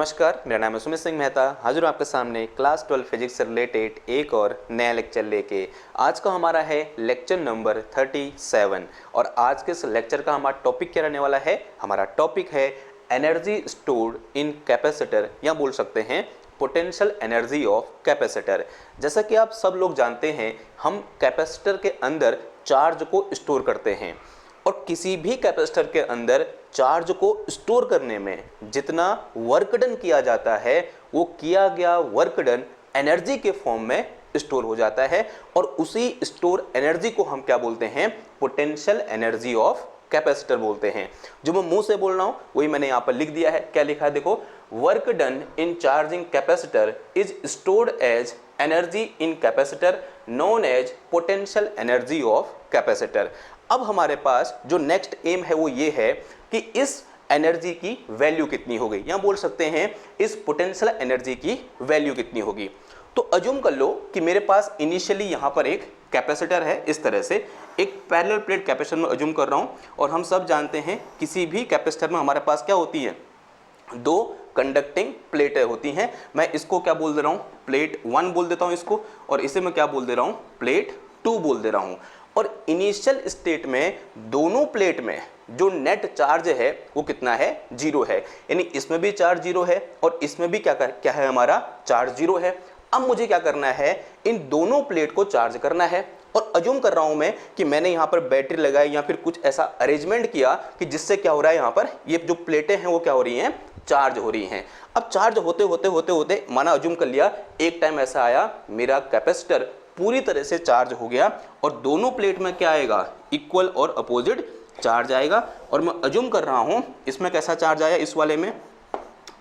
नमस्कार, मेरा नाम है सुमित सिंह मेहता। हाजिर हूँ आपके सामने क्लास 12 फिजिक्स से रिलेटेड एक और नया लेक्चर लेके। आज का हमारा है लेक्चर नंबर 37 और आज के इस लेक्चर का हमारा टॉपिक क्या रहने वाला है। हमारा टॉपिक है एनर्जी स्टोर्ड इन कैपेसिटर, या बोल सकते हैं पोटेंशियल एनर्जी ऑफ कैपेसिटर। जैसा कि आप सब लोग जानते हैं, हम कैपेसिटर के अंदर चार्ज को स्टोर करते हैं और किसी भी कैपेसिटर के अंदर चार्ज को स्टोर करने में जितना वर्क डन किया जाता है वो किया गया वर्क डन एनर्जी के फॉर्म में स्टोर हो जाता है और उसी स्टोर एनर्जी को हम क्या बोलते हैं, पोटेंशियल एनर्जी ऑफ कैपेसिटर बोलते हैं। जो मैं मुंह से बोल रहा हूं वही मैंने यहां पर लिख दिया है। क्या लिखा है देखो, work done in charging capacitor is stored as energy in capacitor known as potential energy of capacitor. अब हमारे पास जो नेक्स्ट एम है वो ये है कि इस एनर्जी की वैल्यू कितनी होगी, या बोल सकते हैं इस पोटेंशियल एनर्जी की वैल्यू कितनी होगी। तो अज्यूम कर लो कि मेरे पास इनिशियली यहाँ पर एक कैपेसिटर है, इस तरह से एक पैरेलल प्लेट कैपेसिटर में अज्यूम कर रहा हूँ। और हम सब जानते हैं किसी भी कैपेसिटर में हमारे पास क्या होती है, दो कंडक्टिंग प्लेटें होती हैं। मैं इसको क्या बोल दे रहा हूँ, प्लेट 1 बोल देता हूँ इसको, और इसे मैं क्या बोल दे रहा हूँ, प्लेट 2 बोल दे रहा हूँ। और इनिशियल स्टेट में दोनों प्लेट में जो नेट चार्ज है वो कितना है, 0 है। यानी इसमें भी चार्ज 0 है और इसमें भी क्या है हमारा चार्ज 0 है। अब मुझे क्या करना है, इन दोनों प्लेट को चार्ज करना है। और अज्यूम कर रहा हूं मैं कि मैंने यहाँ पर बैटरी लगाई या फिर कुछ ऐसा अरेंजमेंट किया कि जिससे क्या हो रहा है, यहाँ पर ये जो प्लेटें हैं वो क्या हो रही हैं, चार्ज हो रही हैं। अब चार्ज होते होते होते होते माना अज्यूम कर लिया एक टाइम ऐसा आया मेरा कैपेसिटर पूरी तरह से चार्ज हो गया और दोनों प्लेट में क्या आएगा, इक्वल और अपोजिट चार्ज आएगा। और मैं अज्यूम कर रहा हूं इसमें कैसा चार्ज आया, इस वाले में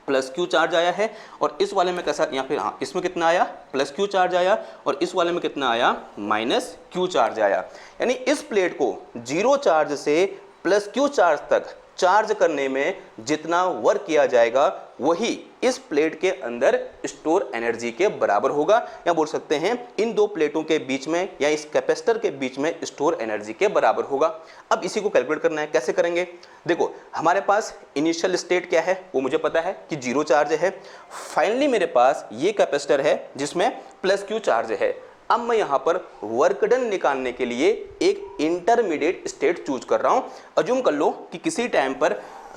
प्लस क्यू चार्ज आया है और इस वाले में कैसा, या फिर हाँ इसमें कितना आया, प्लस क्यू चार्ज आया और इस वाले में कितना आया, माइनस क्यू चार्ज आया। यानी इस प्लेट को 0 चार्ज से प्लस क्यू चार्ज तक चार्ज करने में जितना वर्क किया जाएगा वही इस प्लेट के अंदर स्टोर एनर्जी के बराबर होगा, या बोल सकते हैं इन दो प्लेटों के बीच में या इस कैपेसिटर के बीच में स्टोर एनर्जी के बराबर होगा। अब इसी को कैलकुलेट करना है, कैसे करेंगे। देखो हमारे पास इनिशियल स्टेट क्या है वो मुझे पता है कि 0 चार्ज है। फाइनली मेरे पास ये कैपेसिटर है जिसमें प्लस क्यू चार्ज है। अब मैं यहाँ पर वर्क डन निकालने के लिए एक इंटरमीडिएट स्टेट चूज कर रहा हूँ। अज्यूम कर लो कि किसी टाइम पर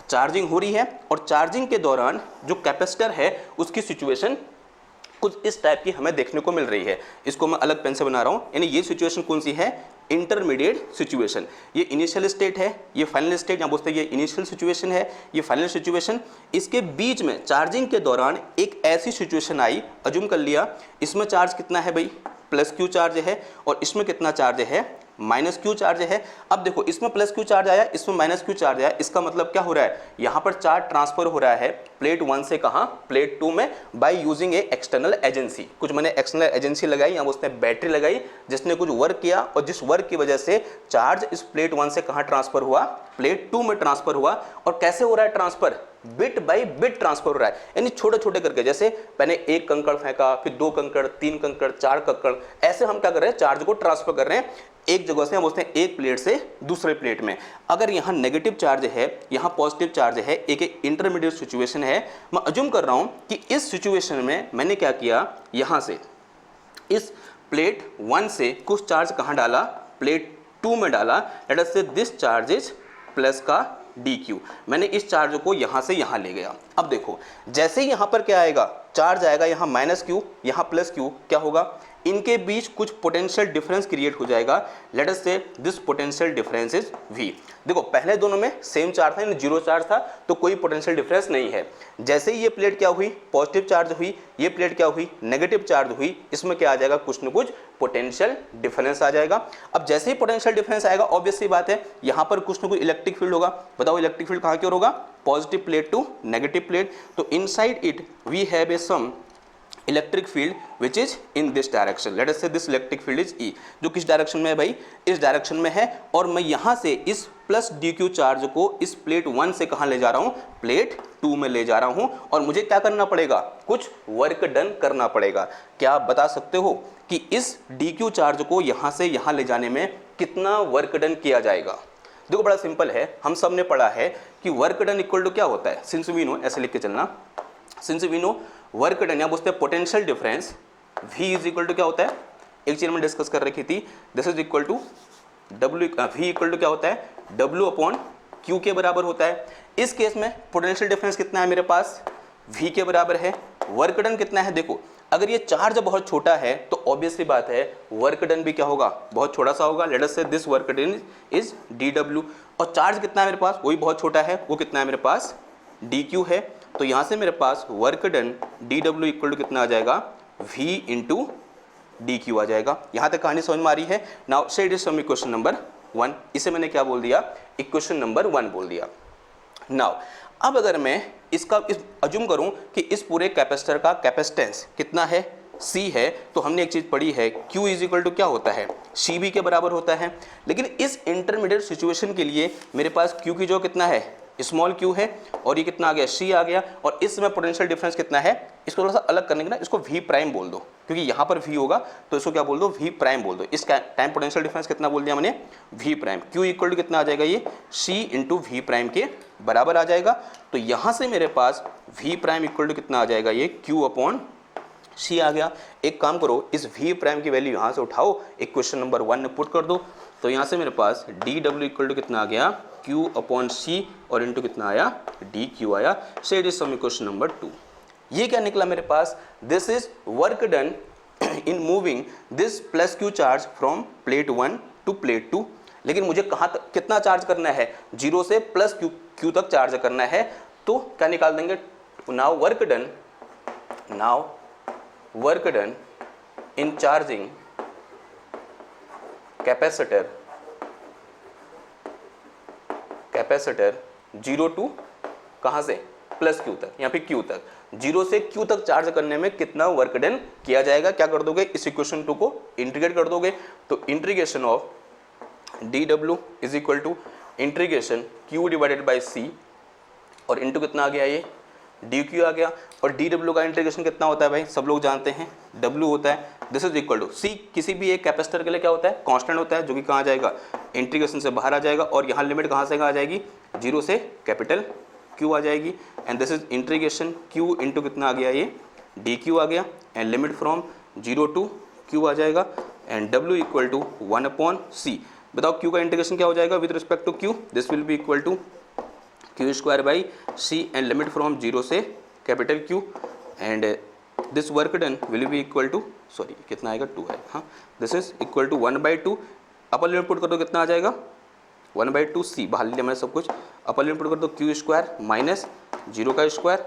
चार्जिंग हो रही है और चार्जिंग के दौरान जो कैपेसिटर है उसकी सिचुएशन कुछ इस टाइप की हमें देखने को मिल रही है। इसको मैं अलग पेन से बना रहा हूँ। यानी ये सिचुएशन कौन सी है, इंटरमीडिएट सिचुएशन। ये इनिशियल स्टेट है, ये फाइनल स्टेट, यहाँ बोलते हैं ये इनिशियल सिचुएशन है, ये फाइनल सिचुएशन। इसके बीच में चार्जिंग के दौरान एक ऐसी सिचुएशन आई, अज्यूम कर लिया इसमें चार्ज कितना है भाई, प्लस क्यू चार्ज है और इसमें कितना चार्ज है, माइनस क्यू चार्ज है। अब देखो इसमें प्लस क्यू चार्ज आया, इसमें माइनस क्यू चार्ज आया। इसका मतलब क्या हो रहा है, यहाँ पर चार्ज ट्रांसफर हो रहा है प्लेट 1 से कहाँ, प्लेट 2 में, by using A external agency. कुछ मैंने एक्सटर्नल एजेंसी लगाई या उसने बैटरी लगाई जिसने कुछ वर्क किया और जिस वर्क की वजह से चार्ज इस प्लेट 1 से कहाँ ट्रांसफर हुआ, प्लेट 2 में ट्रांसफर हुआ। और कैसे हो रहा है transfer, bit by bit transfer हो रहा है। यानी छोटे छोटे करके, जैसे मैंने एक कंकड़ फेंका, फिर 2 कंकड़, 3 कंकड़, 4 कंकड़, ऐसे हम क्या कर रहे हैं, चार्ज को ट्रांसफर कर रहे हैं एक जगह से, हम बोलते हैं एक प्लेट से दूसरे प्लेट में। अगर यहाँ नेगेटिव चार्ज है, यहाँ पॉजिटिव चार्ज है, एक इंटरमीडिएट सिचुएशन है। मैं अज्यूम कर रहा हूँ कि इस सिचुएशन में मैंने क्या किया, यहाँ से इस प्लेट 1 से कुछ चार्ज कहाँ डाला, प्लेट 2 में डाला। Late us say this charge is plus का dq। मैंने इस चार्ज को यहाँ से यहाँ ले गया। अब देखो जैसे ही यहाँ पर क्या आएगा, चार्ज आएगा, यहाँ माइनस क्यू, यहाँ प्लस क्यू, क्या होगा, इनके बीच कुछ पोटेंशियल डिफरेंस क्रिएट हो जाएगा। Late us say this potential difference is v। देखो पहले दोनों में सेम चार्ज था, 0 चार्ज था, तो कोई पोटेंशियल डिफरेंस नहीं है। जैसे ही ये प्लेट क्या हुई, पॉजिटिव चार्ज हुई, ये प्लेट क्या हुई, नेगेटिव चार्ज हुई, इसमें क्या आ जाएगा, कुछ न कुछ पोटेंशियल डिफरेंस आ जाएगा। अब जैसे ही पोटेंशियल डिफरेंस आएगा, ऑब्वियस सी बात है यहाँ पर कुछ न कुछ इलेक्ट्रिक फील्ड होगा। बताओ इलेक्ट्रिक फील्ड कहाँ की ओर होगा, positive plate to negative plate. तो inside it we have a some electric field which is in this direction. Let us say this electric field is E, जो किस डायरेक्शन में है भाई, इस डायरेक्शन में है। और मैं यहाँ से इस प्लस dq चार्ज को इस प्लेट 1 से कहाँ ले जा रहा हूँ, प्लेट 2 में ले जा रहा हूँ। और मुझे क्या करना पड़ेगा, कुछ वर्क डन करना पड़ेगा। क्या आप बता सकते हो कि इस dq चार्ज को यहाँ से यहाँ ले जाने में कितना वर्क डन किया जाएगा। देखो बड़ा सिंपल है, हम सब ने पढ़ा है कि वर्क डन इक्वल टू क्या होता है, सिंस वी नो, ऐसे लिख के चलना, since we know work done, या बोलते हैं potential difference, V is equal to क्या होता है, एक चीज में डिस्कस कर रखी थी, this is equal to W, V equal to क्या होता है, W अपॉन Q के बराबर होता है। इस केस में पोटेंशियल डिफरेंस कितना है मेरे पास, V के बराबर है। वर्क डन कितना है, देखो अगर ये चार्ज बहुत छोटा है तो ऑब्वियसली बात है वर्क डन भी क्या होगा, बहुत छोटा सा होगा। Late us say this work done is dW, और चार्ज कितना है मेरे पास, वही बहुत छोटा है, वो कितना है मेरे पास, dQ है। तो यहाँ से मेरे पास work done dW equal to कितना आ जाएगा, V इंटू dQ आ जाएगा। यहाँ तक कहानी समझ में आ रही है। नाउ से it is from equation number 1, इसे मैंने क्या बोल दिया, इक्वेशन नंबर 1 बोल दिया। नाउ अब अगर मैं इसका अज्यूम करूं कि इस पूरे कैपेसिटर का कैपेसिटेंस कितना है, C है, तो हमने एक चीज पढ़ी है Q इज इक्वल टू क्या होता है, CB के बराबर होता है। लेकिन इस इंटरमीडिएट सिचुएशन के लिए मेरे पास Q की जो कितना है, स्मॉल q है, और ये कितना आ गया, C आ गया, और इसमें पोटेंशियल डिफरेंस कितना है, इसको थोड़ा सा अलग करने के ना इसको V प्राइम बोल दो, क्योंकि यहाँ पर V होगा तो इसको क्या बोल दो, V प्राइम बोल दो। इस टाइम पोटेंशियल डिफरेंस कितना बोल दिया मैंने, V prime. Q equal to कितना आ जाएगा, ये C इंटू V प्राइम के बराबर आ जाएगा। तो यहाँ से मेरे पास V प्राइम इक्वल टू कितना आ जाएगा, ये Q अपॉन C आ गया। एक काम करो, इस V प्राइम की वैल्यू यहाँ से उठाओ, इक्वेशन नंबर 1 में पुट कर दो। तो यहाँ से मेरे पास dW इक्वल टू कितना आ गया, Q अपॉन C, और इंटू कितना आया, dQ आया। So it is some equation number 2। ये क्या निकला मेरे पास, this is work done in moving this plus Q charge from plate 1 to plate 2। लेकिन मुझे कहाँ तक कितना चार्ज करना है, 0 से प्लस Q तक चार्ज करना है। तो क्या निकाल देंगे, now work done in charging capacitor 0 to कहाँ से, प्लस Q तक, या फिर Q तक, 0 से Q तक चार्ज करने में कितना वर्क डन किया जाएगा। क्या कर दोगे, इस इक्वेशन 2 को इंटीग्रेट कर दोगे। तो integration of dW is equal to integration Q divided by C, और इंटू कितना आ गया, ये dQ आ गया। और dW का इंटीग्रेशन कितना होता है भाई, सब लोग जानते हैं, W होता है। This is equal to C, किसी भी एक कैपेसिटर के लिए क्या होता है, कांस्टेंट होता है, जो कि कहाँ जाएगा, इंटीग्रेशन से बाहर आ जाएगा। और यहाँ लिमिट कहाँ से आ जाएगी, 0 से कैपिटल Q आ जाएगी। And this is integration Q into कितना आ गया, ये dQ आ गया। And limit from 0 to Q आ जाएगा। And W equal to 1 upon C। बताओ Q का इंटीग्रेशन क्या हो जाएगा with respect to Q, this will be equal to Q square by C, and limit from 0 से capital Q। And this work done will be equal to, sorry कितना आएगा, 2 है, हाँ, this is equal to 1/2। Upper limit put कर दो, कितना आ जाएगा, 1/2 C, बाहर लिया मैंने सब कुछ। अपर लिमिट पुट कर दो, Q स्क्वायर माइनस 0 का स्क्वायर,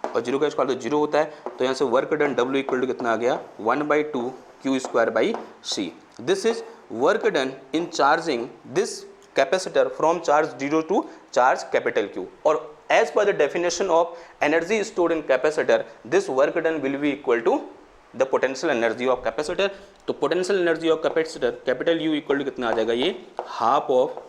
और 0 का स्क्वायर तो 0 होता है। तो यहाँ से work done W equal to कितना आ गया, 1/2 Q square by C। This is work done in charging this capacitor from charge 0 to charge capital Q। और as per the definition of energy stored in capacitor, this work done will be equal to the potential energy of capacitor। तो potential energy of capacitor capital U equal to कितना आ जाएगा, ये half of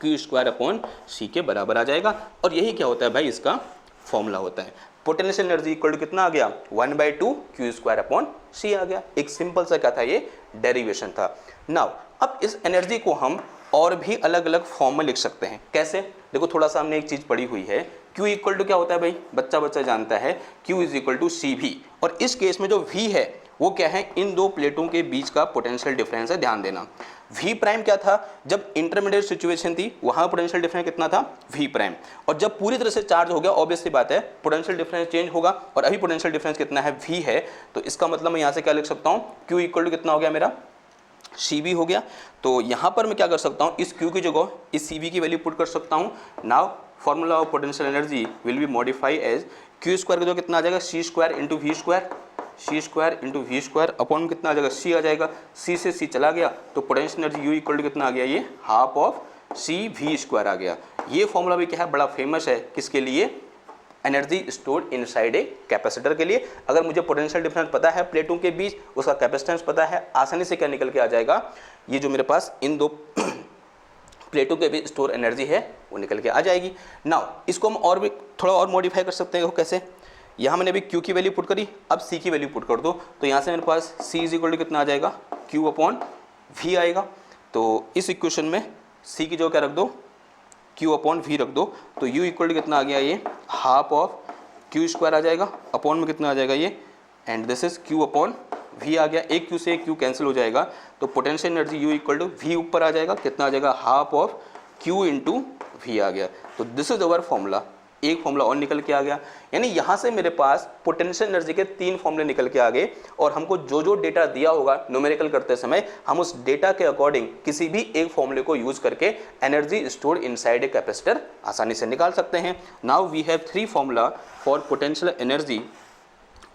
Q square upon C के बराबर आ जाएगा। और यही क्या होता है भाई, इसका फॉर्मूला होता है। पोटेंशियल एनर्जी इक्वल टू कितना आ गया, 1/2 Q स्क्वायर अपॉन C आ गया। एक सिंपल सा क्या था, ये डेरिवेशन था। नाउ अब इस एनर्जी को हम और भी अलग अलग फॉर्म में लिख सकते हैं। कैसे, देखो थोड़ा सा हमने एक चीज पढ़ी हुई है, Q इक्वल टू क्या होता है भाई, बच्चा जानता है, Q is equal to CV। और इस केस में जो V है वो क्या है, इन दो प्लेटों के बीच का पोटेंशियल डिफरेंस है। ध्यान देना, V प्राइम क्या था, जब इंटरमीडिएट सिचुएशन थी वहां पोटेंशियल डिफरेंस कितना था, V प्राइम। और जब पूरी तरह से चार्ज हो गया, ऑब्वियसली बात है पोटेंशियल डिफरेंस चेंज होगा। और अभी पोटेंशियल डिफरेंस कितना है, V है। तो इसका मतलब मैं यहाँ से क्या लिख सकता हूँ, Q इक्वल टू कितना हो गया मेरा, CV हो गया। तो यहाँ पर मैं क्या कर सकता हूँ, इस Q की जगह इस CV की वैल्यू पुट कर सकता हूँ। Now formula of potential energy will be modify as Q square का जो कितना आ जाएगा, C square into V square, C square into V square upon कितना आ जाएगा, C आ जाएगा। C से C चला गया तो potential energy U equal to कितना आ गया, ये हाफ ऑफ CV स्क्वायर आ गया। ये फॉर्मूला भी क्या है, बड़ा फेमस है, किसके लिए, energy stored inside a capacitor के लिए। अगर मुझे पोटेंशियल डिफरेंस पता है प्लेटों के बीच, उसका कैपेसिटेंस पता है, आसानी से क्या निकल के आ जाएगा, ये जो मेरे पास इन दो प्लेटों के बीच स्टोर एनर्जी है वो निकल के आ जाएगी। नाउ इसको हम और भी थोड़ा और मॉडिफाई कर सकते हैं। कैसे, यहाँ मैंने अभी Q की वैल्यू पुट करी, अब C की वैल्यू पुट कर दो। तो यहाँ से मेरे पास C इज इक्वल टू कितना आ जाएगा, Q अपॉन V आएगा। तो इस इक्वेशन में C की जो क्या रख दो, Q अपॉन V रख दो। तो U इक्वल टू कितना आ गया, ये हाफ ऑफ क्यू स्क्वायर आ जाएगा, अपॉन में कितना आ जाएगा ये, and this is Q upon V आ गया, एक क्यू से एक क्यू कैंसिल हो जाएगा, तो potential energy U equal to V ऊपर आ जाएगा, कितना आ जाएगा, half of Q into V आ गया। तो दिस इज अवर फॉर्मूला, एक फॉर्मूला और निकल के आ गया। यानी यहाँ से मेरे पास पोटेंशियल एनर्जी के 3 फॉर्मूले निकल के आ गए, और हमको जो जो डेटा दिया होगा न्यूमेरिकल करते समय हम उस डेटा के अकॉर्डिंग किसी भी एक फॉर्मूले को यूज करके energy stored inside a capacitor आसानी से निकाल सकते हैं। Now we have 3 formula for potential energy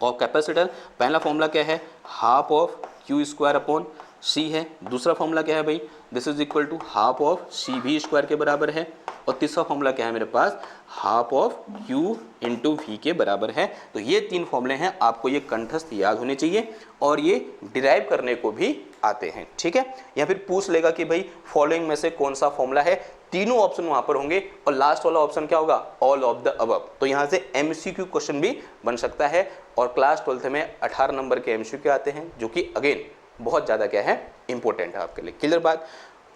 of capacitor. पहला फॉर्मूला क्या है, half of Q square upon C है। दूसरा फॉर्मूला क्या है भाई, this is equal to half of C V square के बराबर है। और तीसरा फॉर्मूला क्या है मेरे पास, half of Q into V के बराबर है। तो ये 3 फॉर्मूले हैं, आपको ये कंठस्थ याद होने चाहिए और ये डिराइव करने को भी आते हैं, ठीक है। या फिर पूछ लेगा कि भाई फॉलोइंग में से कौन सा फॉर्मूला है, तीनों ऑप्शन वहां पर होंगे और लास्ट वाला ऑप्शन क्या होगा, ऑल ऑफ द अबव। तो यहाँ से एमसीक्यू क्वेश्चन भी बन सकता है, और क्लास 12th में 18 नंबर के एमसीक्यू आते हैं, जो कि अगेन बहुत ज़्यादा क्या है, इंपॉर्टेंट है आपके लिए। क्लियर बात,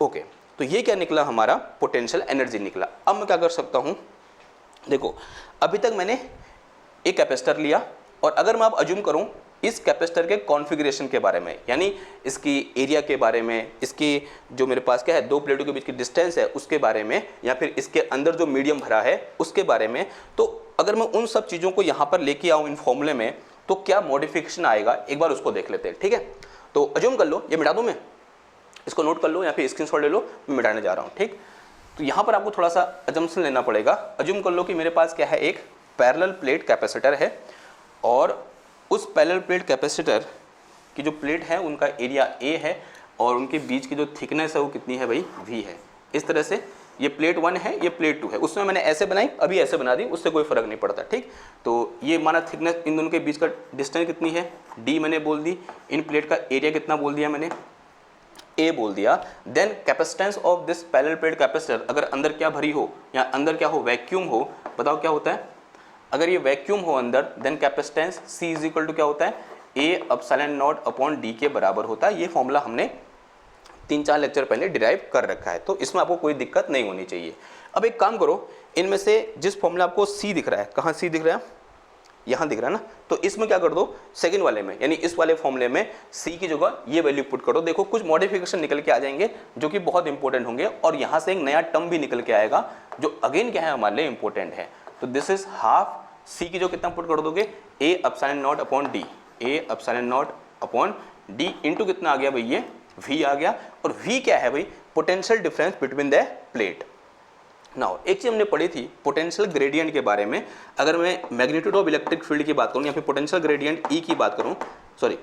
ओके। तो ये क्या निकला, हमारा पोटेंशियल एनर्जी निकला। अब मैं क्या कर सकता हूँ, देखो अभी तक मैंने एक कैपेसिटर लिया, और अगर मैं अब अज्यूम करूँ इस कैपेसिटर के कॉन्फ़िगरेशन के बारे में, यानी इसकी एरिया के बारे में, इसकी जो मेरे पास क्या है 2 प्लेटों के बीच की डिस्टेंस है उसके बारे में, या फिर इसके अंदर जो मीडियम भरा है उसके बारे में, तो अगर मैं उन सब चीज़ों को यहाँ पर लेके आऊँ इन फॉर्मूले में, तो क्या मॉडिफिकेशन आएगा एक बार उसको देख लेते हैं, ठीक है। तो अज्यूम कर लो, ये मिटा दूँ मैं, इसको नोट कर लो या फिर स्क्रीनशॉट ले लो, मैं मिटाने जा रहा हूँ, ठीक। तो यहाँ पर आपको थोड़ा सा अजम्पशन लेना पड़ेगा। अज्यूम कर लो कि मेरे पास क्या है, एक पैरेलल प्लेट कैपेसिटर है, और उस पैरेलल प्लेट कैपेसिटर की जो प्लेट है उनका एरिया ए है, और उनके बीच की जो थिकनेस है वो कितनी है भाई, वी है। इस तरह से ये प्लेट 1 है, ये प्लेट 2 है, उसमें मैंने ऐसे बनाई, अभी ऐसे बना दी, उससे कोई फर्क नहीं पड़ता, ठीक। तो ये माना थिकनेस, इन दोनों के बीच का डिस्टेंस कितनी है, डी मैंने बोल दी, इन प्लेट का एरिया कितना बोल दिया मैंने, ए बोल दिया। Then capacitance of this parallel plate capacitor, अगर अंदर क्या भरी हो या अंदर क्या हो, वैक्यूम हो, बताओ क्या होता है, अगर ये वैक्यूम हो अंदर, then capacitance C is equal to क्या होता है, A epsilon naught upon D के बराबर होता है। ये फॉर्मूला हमने 3-4 लेक्चर पहले डिराइव कर रखा है, तो इसमें आपको कोई दिक्कत नहीं होनी चाहिए। अब एक काम करो, इनमें से जिस फॉर्मूला आपको सी दिख रहा है, कहाँ सी दिख रहा है, यहाँ दिख रहा है ना, तो इसमें क्या कर दो, सेकंड वाले में, यानी इस वाले फॉर्मूले में सी की जगह ये वैल्यू पुट करो। देखो कुछ मॉडिफिकेशन निकल के आ जाएंगे जो कि बहुत इंपॉर्टेंट होंगे, और यहाँ से एक नया टर्म भी निकल के आएगा जो अगेन क्या है, हमारे लिए इंपॉर्टेंट है। तो दिस इज हाफ सी की जो कितना पुट कर दोगे, ए एप्सिलॉन नॉट अपॉन डी, ए epsilon naught upon D into कितना आ गया भाई, ये वी आ गया। और वी क्या है भाई, potential difference between the plate. Now एक चीज हमने पढ़ी थी पोटेंशियल ग्रेडियंट के बारे में, अगर मैं मैग्नीट्यूड ऑफ इलेक्ट्रिक फील्ड की बात करूं या फिर पोटेंशियल ग्रेडियंट ई की बात करूं, सॉरी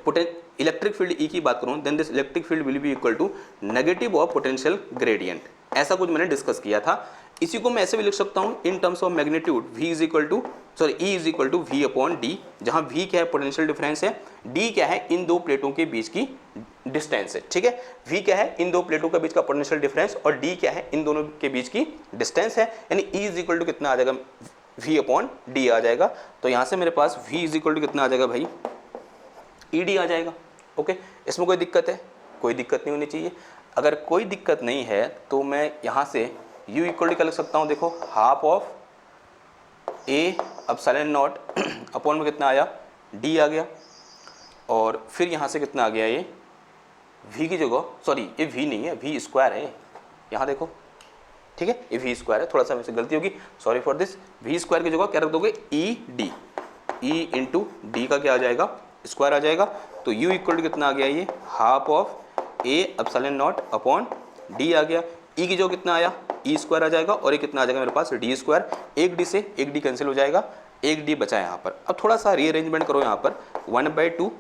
इलेक्ट्रिक फील्ड ई की बात करूं, then this electric field will be equal to negative of potential gradient. ऐसा कुछ मैंने डिस्कस किया था। इसी को मैं ऐसे भी लिख सकता हूं in terms of magnitude, v is equal to sorry E is equal to V upon D, जहां v क्या है, पोटेंशियल डिफरेंस है, d क्या है, इन दो प्लेटों के बीच की डिस्टेंस है, ठीक है। v क्या है, इन दो प्लेटों के बीच का पोटेंशियल डिफरेंस, और d क्या है, इन दोनों के बीच की डिस्टेंस है, यानी e इज इक्वल टू कितना आ जाएगा, v अपॉन डी आ जाएगा। तो यहाँ से मेरे पास v इज इक्वल टू कितना आ जाएगा भाई, ed आ जाएगा। ओके, इसमें कोई दिक्कत है, कोई दिक्कत नहीं होनी चाहिए। अगर कोई दिक्कत नहीं है तो मैं यहाँ से u इक्वल टू क्या लिख सकता हूँ, देखो half of a epsilon naught upon में कितना आया, d आ गया, और फिर यहाँ से कितना आ गया, ये v की जगह, सॉरी ये v नहीं है, v स्क्वायर है, यहाँ देखो, ठीक है, ये v स्क्वायर है, थोड़ा सा मेरे से गलती होगी, sorry for this. v square की जगह क्या रख दोगे, E D, E into D का क्या आ जाएगा, स्क्वायर आ जाएगा। तो u इक्वल टू कितना आ गया, ये half of a epsilon naught upon D आ गया। e की जो कितना आया, ई स्क्वायर आ जाएगा, और ये कितना आ जाएगा मेरे पास, डी स्क्वायर। एक डी से एक डी कैंसिल हो जाएगा, एक डी बचा यहाँ पर। अब थोड़ा सा रीअरेंजमेंट करो यहाँ पर, 1/2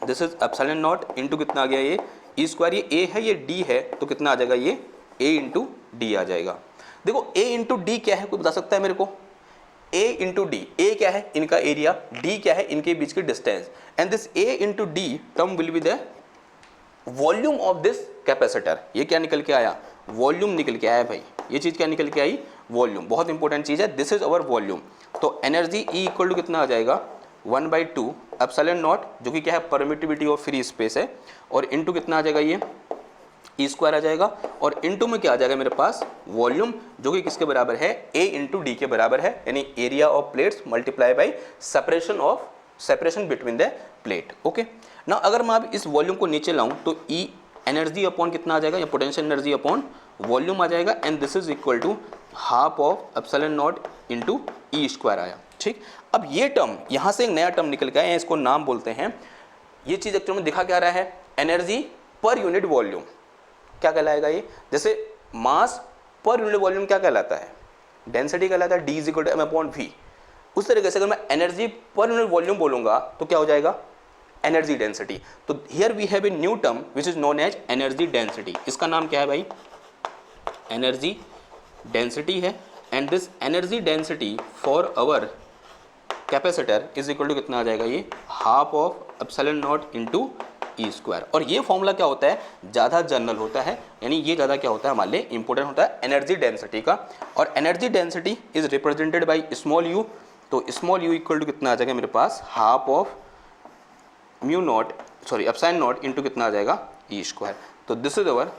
this is epsilon naught into कितना आ गया, ये ई स्क्वायर, ये ए है, ये डी है, तो कितना आ जाएगा, ये ए इंटू डी आ जाएगा। देखो a इंटू डी क्या है, कोई बता सकता है मेरे को, a इंटू डी, ए क्या है, इनका एरिया, d क्या है, इनके बीच की distance, and this a into D term will be the volume of this capacitor. ये क्या निकल के आया, वॉल्यूम निकल के आया भाई, ये चीज़ क्या निकल के आई, वॉल्यूम, बहुत इंपॉर्टेंट चीज़ है, दिस इज अवर वॉल्यूम। तो एनर्जी E इक्वल टू कितना आ जाएगा, 1/2 एप्सिलॉन नॉट, जो कि क्या है, परमिटिविटी ऑफ फ्री स्पेस है, और इनटू कितना आ जाएगा, ई स्क्वायर आ जाएगा, और इनटू में क्या आ जाएगा मेरे पास वॉल्यूम, जो कि किसके बराबर है, ए इंटू डी के बराबर है, यानी area of plates multiply by separation between the plate. Okay, ना अगर मैं अब इस वॉल्यूम को नीचे लाऊं तो ई एनर्जी अपॉन कितना आ जाएगा, या पोटेंशियल एनर्जी अपॉन वॉल्यूम आ जाएगा, and this is equal to half of epsilon naught into E square आया। ठीक, अब ये टर्म यहाँ से एक नया टर्म निकल गया है, इसको नाम बोलते हैं, ये चीज़ एक्चुअल में दिखा क्या रहा है, एनर्जी पर यूनिट वॉल्यूम। क्या कहलाएगा ये, जैसे मास पर यूनिट वॉल्यूम क्या कहलाता है, डेंसिटी कहलाता है, D is equal to M upon V. उस तरीके से अगर मैं एनर्जी पर यूनिट वॉल्यूम बोलूंगा तो क्या हो जाएगा, एनर्जी डेंसिटी। तो here we have a new term which is known as energy density. इसका नाम क्या है भाई, एनर्जी डेंसिटी है, and this energy density for our capacitor is equal to कितना आ जाएगा, ये half of epsilon naught into E square. और ये फॉर्मूला क्या होता है, ज़्यादा जनरल होता है, यानी ये ज़्यादा क्या होता है हमारे लिए इंपॉर्टेंट होता है एनर्जी डेंसिटी का। और energy density is represented by small U, तो स्मॉल यू इक्वल टू कितना आ जाएगा मेरे पास, half of epsilon naught into कितना आ जाएगा, ई स्क्वायर। तो this is our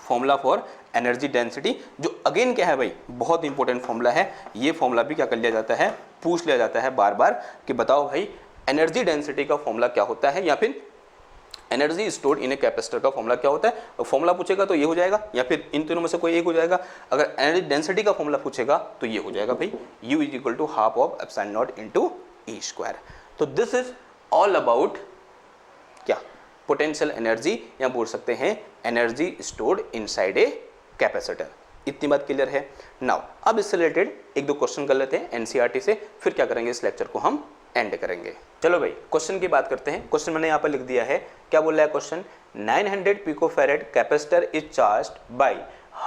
formula for energy density, जो अगेन क्या है भाई, बहुत इंपॉर्टेंट फॉर्मूला है। ये फॉर्मूला भी क्या कर लिया जाता है, पूछ लिया जाता है बार बार कि बताओ भाई एनर्जी डेंसिटी का फॉर्मूला क्या होता है, या फिर energy stored in a capacitor का फॉर्मूला क्या होता है। फॉर्मूला पूछेगा तो ये हो जाएगा, या फिर इन तीनों में से कोई एक हो जाएगा। अगर एनर्जी डेंसिटी का फॉर्मूला पूछेगा तो ये हो जाएगा भाई, U is equal to half of epsilon naught into E square. तो दिस इज ऑल अबाउट क्या, पोटेंशियल एनर्जी, या बोल सकते हैं energy stored inside a capacitor. इतनी बात क्लियर है। नाउ अब इससे रिलेटेड एक दो क्वेश्चन कर लेते हैं एनसीईआरटी से, फिर क्या करेंगे, इस लेक्चर को हम एंड करेंगे। चलो भाई क्वेश्चन की बात करते हैं। क्वेश्चन मैंने यहाँ पर लिख दिया है, क्या बोल रहा है question, 900 picofarad capacitor is charged bye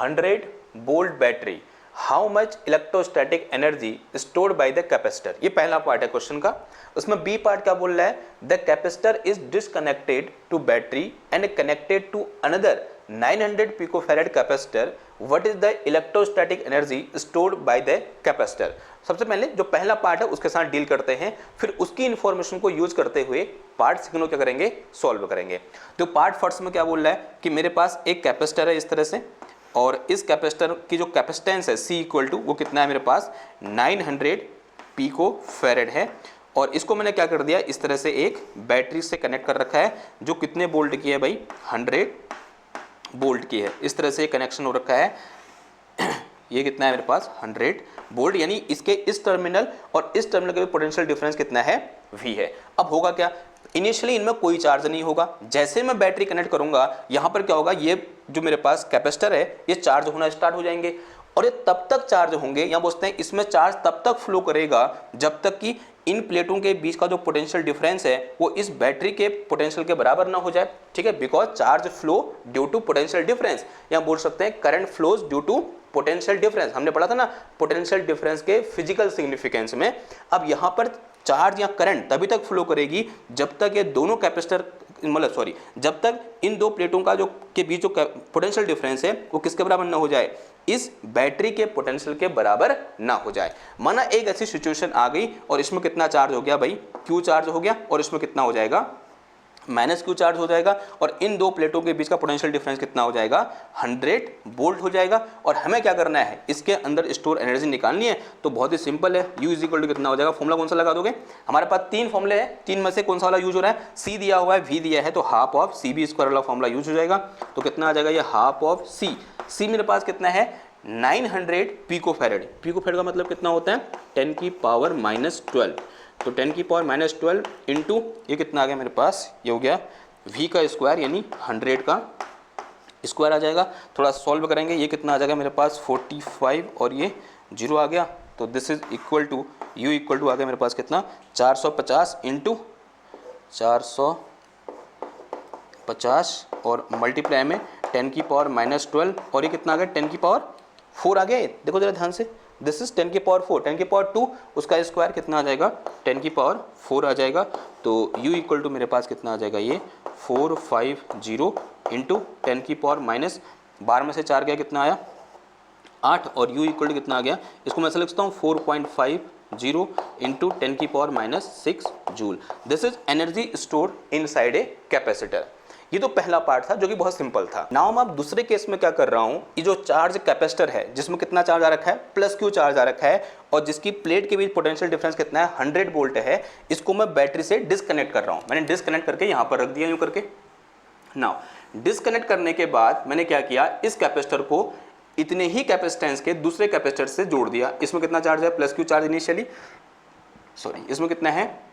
100 volt battery, how much electrostatic energy stored by the capacitor. ये पहला पार्ट है क्वेश्चन का। उसमें बी पार्ट क्या बोल रहा है, the capacitor is disconnected to battery and connected to another 900 picofarad capacitor, what is the electrostatic energy stored by the capacitor. सबसे पहले जो पहला पार्ट है उसके साथ डील करते हैं, फिर उसकी इंफॉर्मेशन को यूज करते हुए पार्ट सेकंड क्या करेंगे, सॉल्व करेंगे। तो पार्ट फर्स्ट में क्या बोल रहा है कि मेरे पास एक कैपेसिटर है इस तरह से, और इस कैपेसिटर की जो कैपेसिटेंस है C इक्वल टू वो कितना है मेरे पास 900 पिकोफैरेड है, और इसको मैंने क्या कर दिया, इस तरह से एक बैटरी से कनेक्ट कर रखा है जो कितने वोल्ट की है भाई, 100 वोल्ट की है। इस तरह से कनेक्शन हो रखा है, ये कितना है मेरे पास 100 वोल्ट, यानी इसके इस टर्मिनल और इस टर्मिनल के पोटेंशियल डिफरेंस कितना है, V है। अब होगा क्या, इनिशियली इनमें कोई चार्ज नहीं होगा, जैसे मैं बैटरी कनेक्ट करूंगा यहाँ पर क्या होगा, ये जो मेरे पास कैपेसिटर है ये चार्ज होना स्टार्ट हो जाएंगे, और ये तब तक चार्ज होंगे, यहाँ बोलते हैं इसमें चार्ज तब तक फ्लो करेगा जब तक कि इन प्लेटों के बीच का जो पोटेंशियल डिफरेंस है वो इस बैटरी के पोटेंशियल के बराबर ना हो जाए। ठीक है, because charge flow due to potential difference, यहाँ बोल सकते हैं current flows due to potential difference. हमने पढ़ा था ना पोटेंशियल डिफरेंस के फिजिकल सिग्निफिकेंस में। अब यहाँ पर चार्ज या करंट तभी तक फ्लो करेगी जब तक ये दोनों कैपेसिटर जब तक इन दो प्लेटों का जो के बीच जो पोटेंशियल डिफरेंस है वो किसके बराबर ना हो जाए, इस बैटरी के पोटेंशियल के बराबर ना हो जाए। माना एक ऐसी सिचुएशन आ गई और इसमें कितना चार्ज हो गया भाई, Q चार्ज हो गया, और इसमें कितना हो जाएगा, -Q चार्ज हो जाएगा, और इन दो प्लेटों के बीच का पोटेंशियल डिफरेंस कितना हो जाएगा, 100 वोल्ट हो जाएगा। और हमें क्या करना है, इसके अंदर स्टोर एनर्जी निकालनी है। तो बहुत ही सिंपल है, U इज इक्वल टू कितना हो जाएगा, फॉर्मूला कौन सा लगा दोगे, हमारे पास तीन फॉर्मूले हैं, तीन में से कौन सा वाला यूज हो रहा है, C दिया हुआ है, V दिया है, तो हाफ ऑफ CB स्क्वायर वाला फॉर्मूला यूज हो जाएगा। तो कितना आ जाएगा, ये हाफ ऑफ C मेरे पास कितना है 900 पिकोफैरेड। पिकोफैरेड का मतलब कितना होता है, 10 की पावर -12, तो 10 की पावर -12 इंटू ये कितना आ गया मेरे पास, ये हो गया V का स्क्वायर, यानी 100 का स्क्वायर आ जाएगा। थोड़ा सॉल्व करेंगे, ये कितना आ जाएगा मेरे पास 45, और ये 0 आ गया। तो this is equal to U equal to आ गया मेरे पास कितना 450 इंटू 450 और मल्टीप्लाई में 10 की पावर -12, और ये कितना आ गया 10 की पावर 4 आ गया। देखो जरा ध्यान से, दिस इज 10 की पावर 4, 10 की पावर 2, उसका स्क्वायर कितना आ जाएगा 10 की पावर 4 आ जाएगा। तो U इक्वल टू मेरे पास कितना आ जाएगा, ये 450 इंटू 10 की पावर -12 में से 4 गया, कितना आया 8, और U इक्वल टू कितना आ गया, इसको मैं ऐसा लिखता हूँ 4.50 इंटू 10 की power -6 joule. This is energy stored inside a capacitor. ये तो पहला पार्ट था जो कि बहुत सिंपल था। नाउ मैं अब दूसरे केस में क्या कर रहा हूँ, ये जो चार्ज कैपेसिटर है जिसमें कितना चार्ज आ रखा है, प्लस क्यू चार्ज आ रखा है, और जिसकी प्लेट के बीच पोटेंशियल डिफरेंस कितना है, 100 वोल्ट है, इसको मैं बैटरी से डिस्कनेक्ट कर रहा हूँ। मैंने डिस्कनेक्ट करके यहाँ पर रख दिया यूँ करके। नाउ डिस्कनेक्ट करने के बाद मैंने क्या किया, इस कैपेसिटर को इतने ही कैपेसिटेंस के दूसरे कैपेसिटर से जोड़ दिया। इसमें कितना चार्ज है, plus Q charge initially, sorry इसमें कितना है,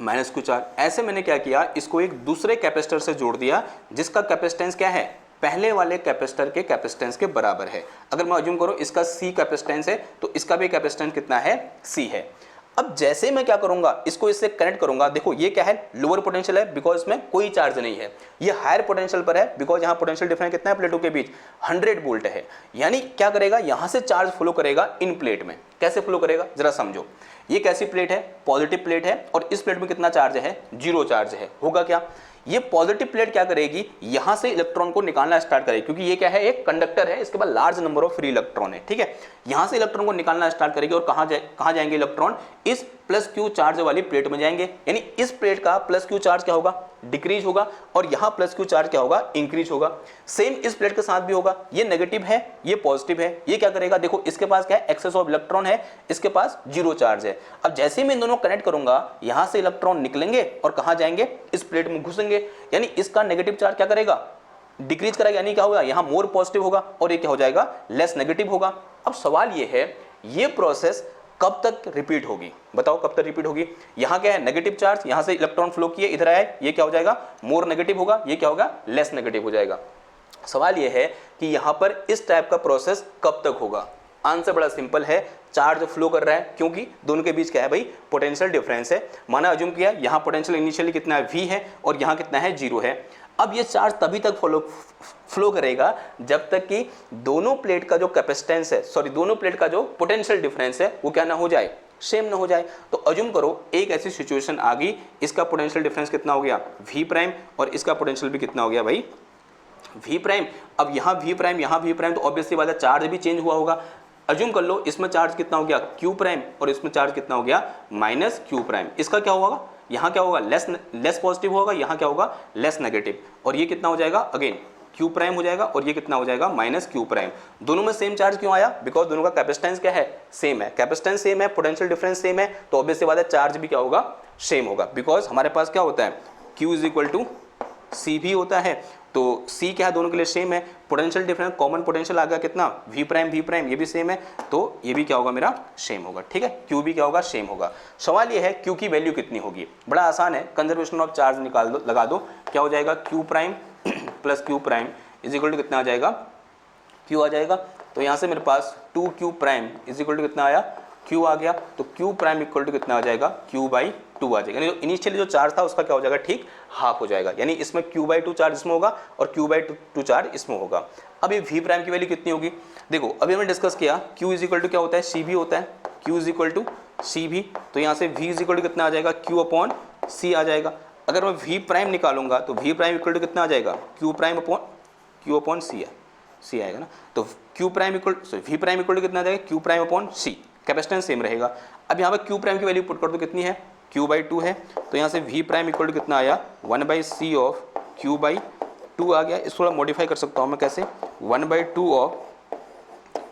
माइनस क्यू चार्ज। ऐसे मैंने क्या किया, इसको एक दूसरे कैपेसिटर से जोड़ दिया जिसका कैपेसिटेंस क्या है, पहले वाले कैपेसिटर के कैपेसिटेंस के बराबर है। अगर मैं अज्यूम करूं इसका C कैपेसिटेंस है तो इसका भी कैपेसिटेंस कितना है, C है। अब जैसे मैं क्या करूंगा, इसको इससे कनेक्ट करूंगा, देखो ये क्या है, लोअर पोटेंशियल है बिकॉज इसमें कोई चार्ज नहीं है। ये हायर पोटेंशियल पर है बिकॉज यहाँ पोटेंशियल डिफरेंस कितना है प्लेटों के बीच, 100 वोल्ट है। यानी क्या करेगा, यहाँ से चार्ज फ्लो करेगा इन प्लेट में। कैसे फ्लो करेगा जरा समझो। ये कैसी प्लेट है, पॉजिटिव प्लेट है, और इस प्लेट में कितना चार्ज है, 0 चार्ज है। होगा क्या, ये पॉजिटिव प्लेट क्या करेगी, यहां से इलेक्ट्रॉन को निकालना स्टार्ट करेगी, क्योंकि ये क्या है, एक कंडक्टर है, इसके पास large number of free electron है। ठीक है, यहां से इलेक्ट्रॉन को निकालना स्टार्ट करेगी और कहां जाएंगे इलेक्ट्रॉन, इस प्लस क्यू चार्ज वाली प्लेट में जाएंगे। यानी इस प्लेट का प्लस क्यू चार्ज क्या होगा, डिक्रीज होगा, और यहां प्लस क्यू चार्ज क्या होगा, इंक्रीज होगा। सेम इस प्लेट के साथ भी होगा, ये नेगेटिव है ये पॉजिटिव है। ये क्या करेगा, देखो इसके पास क्या है, एक्सेस ऑफ इलेक्ट्रॉन है, इसके पास 0 चार्ज है। अब जैसे मैं इन दोनों कनेक्ट करूंगा, यहां से इलेक्ट्रॉन निकलेंगे और कहां जाएंगे, इस प्लेट में घुसेंगे। यानी इसका नेगेटिव चार्ज क्या करेगा, डिक्रीज करेगा। यानी क्या होगा, यहां मोर पॉजिटिव होगा और ये क्या हो जाएगा, लेस नेगेटिव होगा। अब सवाल ये है, ये प्रोसेस कब तक रिपीट होगी, बताओ कब तक रिपीट होगी। यहां क्या है, नेगेटिव चार्ज, यहां से इलेक्ट्रॉन फ्लो किए, इधर आए, ये क्या हो जाएगा, मोर नेगेटिव होगा, ये क्या होगा, लेस नेगेटिव हो जाएगा। सवाल ये है कि यहां पर इस टाइप का प्रोसेस कब तक होगा। आंसर बड़ा सिंपल है, चार्ज फ्लो कर रहा है, क्योंकि दोनों के बीच क्या है भाई, पोटेंशियल डिफरेंस है। माना अज्यूम किया यहां पोटेंशियल इनिशियली कितना है, V है, और यहां कितना है, 0 है। अब ये चार्ज तभी तक फ्लो करेगा जब तक कि दोनों प्लेट का जो कैपेसिटेंस है, सॉरी दोनों प्लेट का जो पोटेंशियल डिफरेंस है वो क्या ना हो जाए, सेम ना हो जाए। तो अज्यूम करो एक ऐसी सिचुएशन आ गई, इसका पोटेंशियल डिफरेंस कितना हो गया, V' और इसका पोटेंशियल भी कितना हो गया भाई, V'। अब यहाँ V', यहाँ V', तो ऑब्वियसली बात है चार्ज भी चेंज हुआ होगा। अज्यूम कर लो इसमें चार्ज कितना हो गया, Q', और इसमें चार्ज कितना हो गया, माइनस Q'। इसका क्या होगा, यहाँ क्या होगा, लेस पॉजिटिव होगा, यहाँ क्या होगा, लेस नेगेटिव, और ये कितना हो जाएगा, अगेन Q' हो जाएगा, और ये कितना हो जाएगा, माइनस Q'। दोनों में सेम चार्ज क्यों आया, बिकॉज दोनों का कैपेसिटेंस क्या है, सेम है। कैपेसिटेंस सेम है, पोटेंशियल डिफरेंस सेम है, तो ऑब्वियसली बात है चार्ज भी क्या होगा, सेम होगा। बिकॉज हमारे पास क्या होता है, Q is equal to C भी होता है, तो C क्या है, दोनों के लिए सेम है। पोटेंशियल डिफरेंस, कॉमन पोटेंशियल आ गया कितना, V', ये भी सेम है, तो ये भी क्या होगा, मेरा सेम होगा। ठीक है, Q भी क्या होगा, सेम होगा। सवाल ये है Q की वैल्यू कितनी होगी, बड़ा आसान है, कंजर्वेशन ऑफ चार्ज निकाल दो, लगा दो, क्या हो जाएगा, Q' plus Q' is equal to कितना आ जाएगा, Q आ जाएगा। तो यहाँ से मेरे पास 2Q' इज इक्वल टू कितना आया, Q आ गया, तो Q' इक्वल टू कितना आ जाएगा, Q/2 आ जाएगा। यानी जो इनिशियली जो चार्ज था उसका क्या हो जाएगा, ठीक हाफ हो जाएगा। यानी इसमें Q/2 चार्ज इसमें होगा और Q/2 चार्ज इसमें होगा। अब ये V' की वैल्यू कितनी होगी, देखो अभी हमने डिस्कस किया Q इज इक्वल टू क्या होता है, CV होता है, Q is equal to CV। तो यहाँ से V इज इक्वल टू कितना आ जाएगा, Q/C आ जाएगा। अगर मैं V' निकालूंगा तो V' इक्वल टू कितना आ जाएगा, Q'/C है, C आएगा ना। तो V' इक्वल टू कितना आ जाएगा, Q'/C, कैपेसिटेंस सेम रहेगा। अब यहाँ पे Q' की वैल्यू पुट कर दो, कितनी है, Q/2 है, तो यहाँ से V' इक्वल टू कितना आया, 1/C ऑफ Q/2 आ गया। इस थोड़ा मॉडिफाई कर सकता हूँ मैं, कैसे, 1/2 ऑफ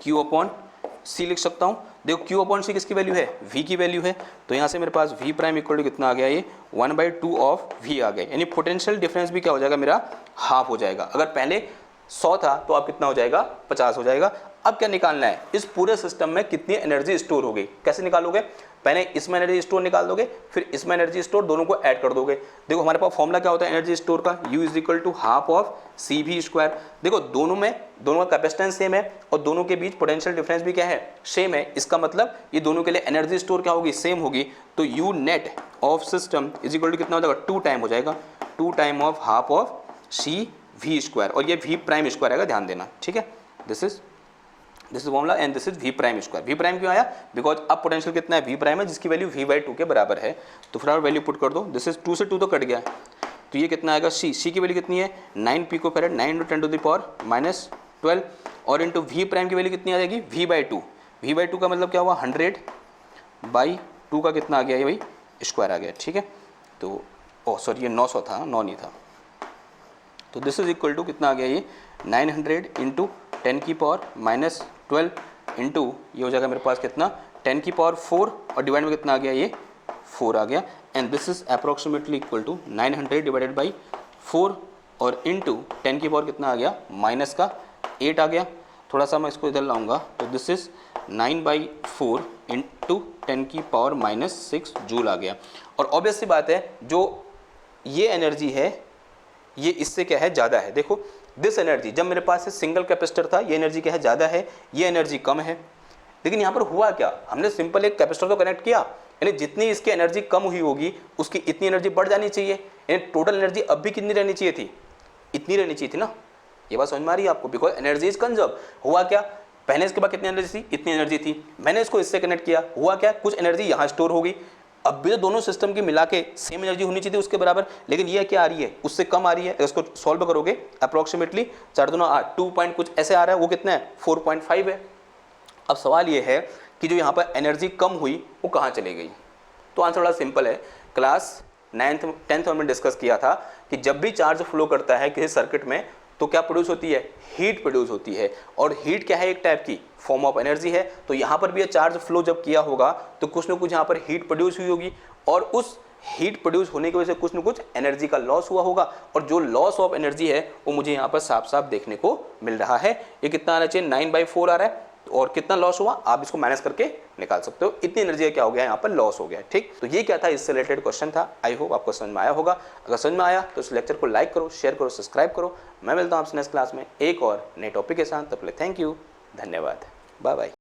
Q/C लिख सकता हूँ। देखो Q/C किसकी वैल्यू है, V की वैल्यू है, तो यहाँ से मेरे पास V' इक्वल टू कितना आ गया, ये 1/2 ऑफ V आ गया। यानी पोटेंशियल डिफरेंस भी क्या हो जाएगा, मेरा हाफ हो जाएगा। अगर पहले 100 था तो अब कितना हो जाएगा, 50 हो जाएगा। अब क्या निकालना है, इस पूरे सिस्टम में कितनी एनर्जी स्टोर हो गई, कैसे निकालोगे, पहले इसमें एनर्जी स्टोर निकाल दोगे, फिर इसमें एनर्जी स्टोर, दोनों को ऐड कर दोगे। देखो हमारे पास फॉर्मूला क्या होता है एनर्जी स्टोर का, U is equal to half of CV²। देखो दोनों का कैपेसिटेंस सेम है और दोनों के बीच पोटेंशियल डिफरेंस भी क्या है, सेम है। इसका मतलब ये दोनों के लिए एनर्जी स्टोर क्या होगी, सेम होगी। तो U net of system is equal to कितना हो जाएगा, 2 टाइम हो जाएगा, 2 time of half of CV², और ये V'² आएगा, ध्यान देना, ठीक है। This is formula and this is V'²। V' क्यों आया, बिकॉज अब पोटेंशियल कितना है, V' है, जिसकी वैल्यू V/2 के बराबर है। तो फिर वैल्यू पुट कर दो, दिस इज 2 से 2 तो कट गया, तो ये कितना आएगा, C की वैल्यू कितनी है, 9 पिकोफैरेड, 9 × 10⁻⁻12, और इंटू V' की वैल्यू कितनी आ जाएगी, V/2। V/2 का मतलब क्या हुआ, 100/2 का कितना आ गया, ये भाई स्क्वायर आ गया, ठीक है। तो सॉरी ये 900 था, 9 नहीं था, तो दिस इज इक्वल टू कितना आ गया ये 900 इंटू 10⁻⁻12 इंटू ये हो जाएगा मेरे पास कितना 10⁻4 और डिवाइड में कितना आ गया ये 4 आ गया and this is approximately equal to 900 divided by 4 और इंटू 10 की पावर कितना आ गया माइनस का 8 आ गया। थोड़ा सा मैं इसको इधर लाऊंगा तो दिस इज 9/4 इंटू 10⁻⁻6 जूल आ गया। और ऑब्वियस सी बात है जो ये एनर्जी है ये इससे क्या है ज़्यादा है। देखो दिस एनर्जी जब मेरे पास सिंगल कैपेसिटर था ये एनर्जी क्या है ज़्यादा है, ये एनर्जी कम है। लेकिन यहाँ पर हुआ क्या, हमने सिंपल एक कैपेसिटर तो कनेक्ट किया, यानी जितनी इसकी एनर्जी कम हुई होगी उसकी इतनी एनर्जी बढ़ जानी चाहिए, यानी टोटल एनर्जी अब भी कितनी रहनी चाहिए थी, इतनी रहनी चाहिए थी ना। ये बात समझ में आ रही है आपको, बिकॉज एनर्जी इज कंजर्व। हुआ क्या, पहले इसके बाद कितनी एनर्जी थी, इतनी एनर्जी थी, मैंने इसको इससे कनेक्ट किया, हुआ क्या कुछ एनर्जी यहाँ स्टोर होगी। अब भी तो दोनों सिस्टम की मिला के सेम एनर्जी होनी चाहिए थी उसके बराबर, लेकिन ये क्या आ रही है उससे कम आ रही है। इसको सॉल्व करोगे अप्रोक्सीमेटली 4 दूना 8 2 पॉइंट कुछ ऐसे आ रहा है, वो कितना है 4.5 है। अब सवाल ये है कि जो यहाँ पर एनर्जी कम हुई वो कहाँ चली गई। तो आंसर बड़ा सिंपल है, क्लास 9th 10th में डिस्कस किया था कि जब भी चार्ज फ्लो करता है किसी सर्किट में तो क्या प्रोड्यूस होती है, हीट प्रोड्यूस होती है। और हीट क्या है, एक टाइप की फॉर्म ऑफ एनर्जी है। तो यहाँ पर भी ये चार्ज फ्लो जब किया होगा तो कुछ ना कुछ यहाँ पर हीट प्रोड्यूस हुई होगी और उस हीट प्रोड्यूस होने की वजह से कुछ ना कुछ एनर्जी का लॉस हुआ होगा। और जो लॉस ऑफ एनर्जी है वो मुझे यहाँ पर साफ साफ देखने को मिल रहा है। ये कितना आना चाहिए 9/4 आ रहा है और कितना लॉस हुआ आप इसको माइनस करके निकाल सकते हो, इतनी एनर्जी क्या हो गया यहाँ पर लॉस हो गया। ठीक, तो ये क्या था, इससे रिलेटेड क्वेश्चन था। आई होप आपको समझ में आया होगा। अगर समझ में आया तो इस लेक्चर को लाइक करो, शेयर करो, सब्सक्राइब करो। मैं मिलता हूँ आपसे नेक्स्ट क्लास में एक और नए टॉपिक के साथ। तब तक थैंक यू, धन्यवाद, बाय बाय।